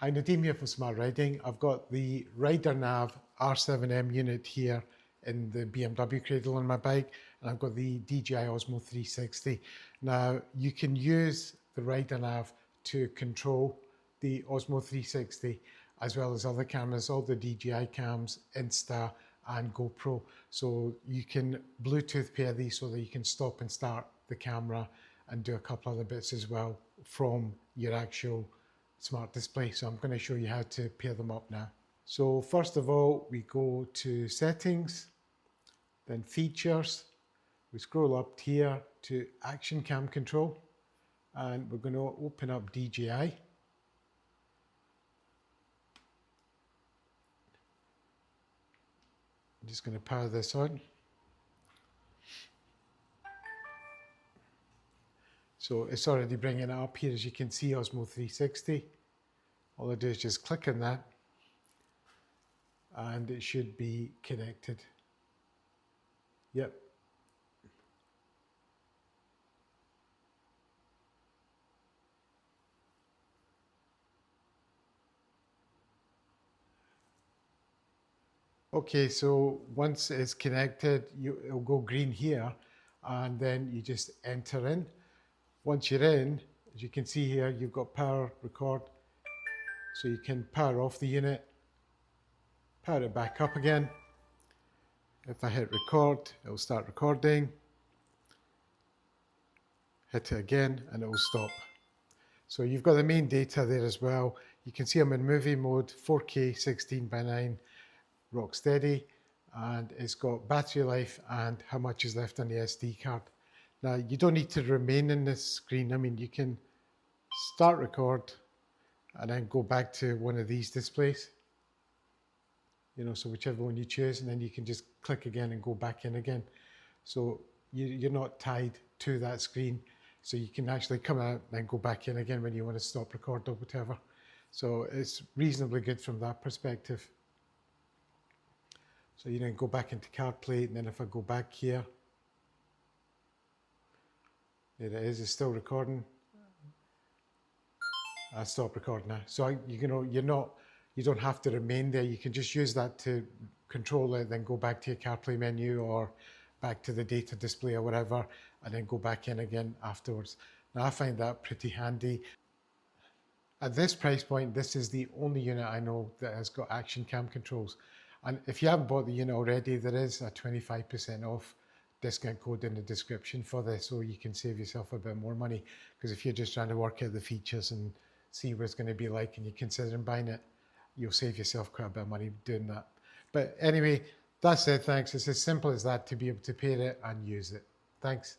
Hi, Nadeem here from Smart Riding. I've got the Ridernav R7M unit here in the BMW cradle on my bike, and I've got the DJI Osmo 360. Now, you can use the Ridernav to control the Osmo 360 as well as other cameras, all the DJI cams, Insta and Go Pro. So you can Bluetooth pair these so that you can stop and start the camera and do a couple other bits as well from your actual smart display. So I'm going to show you how to pair them up now. So first of all, we go to settings, then features. We scroll up here to action cam control, and we're going to open up DJI. I'm just going to power this on. So it's already bringing it up here, as you can see, Osmo 360. All I do is just click on that and it should be connected. Yep. Okay, so once it's connected, it'll go green here, and then you just enter in. Once you're in, as you can see here, you've got power record. So you can power off the unit, power it back up again. If I hit record, it'll start recording. Hit it again and it will stop. So you've got the main data there as well. You can see I'm in movie mode, 4K 16:9, rock steady, and it's got battery life and how much is left on the SD card. Now you don't need to remain in this screen. I mean, you can start record and then go back to one of these displays. So whichever one you choose, and then you can just click again and go back in again. So you're not tied to that screen. So you can actually come out and then go back in again when you want to stop record or whatever. So it's reasonably good from that perspective. So go back into CarPlay, and then if I go back here, there it is, it's still recording. I stop recording now. So you don't have to remain there. You can just use that to control it, then go back to your CarPlay menu or back to the data display or whatever, and then go back in again afterwards. Now I find that pretty handy. At this price point, this is the only unit I know that has got action cam controls. And if you haven't bought the unit already, there is a 25% off discount code in the description for this, so you can save yourself a bit more money. Because if you're just trying to work out the features and see what it's going to be like and you're considering buying it, you'll save yourself quite a bit of money doing that. But anyway, that's it. Thanks. It's as simple as that to be able to pair it and use it. Thanks.